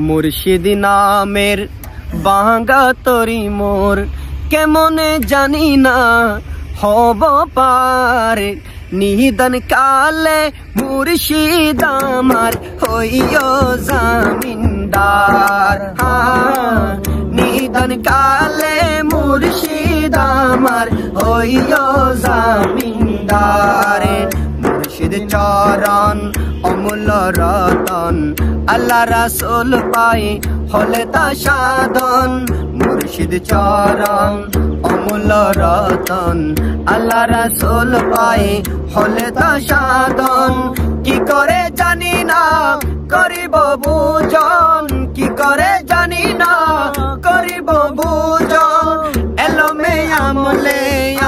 মুর্শিদ নামের বাঙ্গা তরি মোর কেমনে জানি না হব পারে নিদান কালে মুর্শিদ আমার হইও জামিনদার। নিদান কালে মুর্শিদ আমার হইও জামিনদার। মুর্শিদ চরণ অমূল্য রতন আল্লাহ রাসূল পাই হলে তা সাধন। মুর্শিদ চরণ অমূল্য রতন আল্লাহ রাসূল পাই হলে তা সাধন। কি করে জানি না করিব বুঝন, কি করে জানি না করিব বুঝন। এলমে আমলে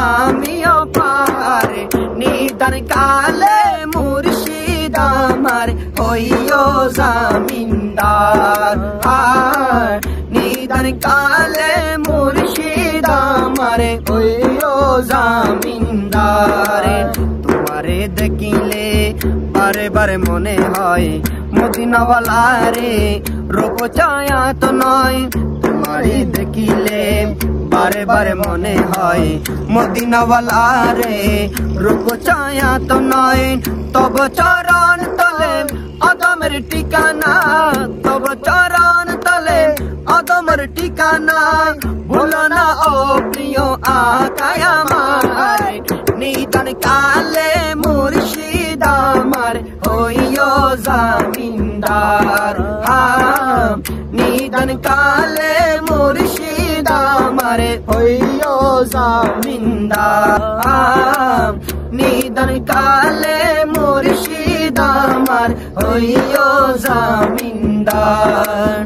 আমিও পারে নিদান কালে মুর্শিদ আমার হইও জামিনদার। নিদান কালে মুর্শিদ আমার হইও জামিনদার। তোমারে দেখিলে বারে বারে মনে হয় মদিনাওয়ালা রে, রূপ ছায়া তো নয়। তোমারে দেখিলে বারে বারে মনে হয় মদিনাওয়ালা রে, রূপ ছায়া তো নয়। তব চরণ তলে আদমের ঠিকানা, তব চরণ তলে আদমের ঠিকানা। ভুলো না ও প্রিয় আকায় আমার নিদান কালে মুর্শিদ আমার হইও জামিনদার। নিদান কালে মুর্শিদ আমার হইও জামিনদার। নিদান কালে মুর্শিদ আমার হইও জামিনদার।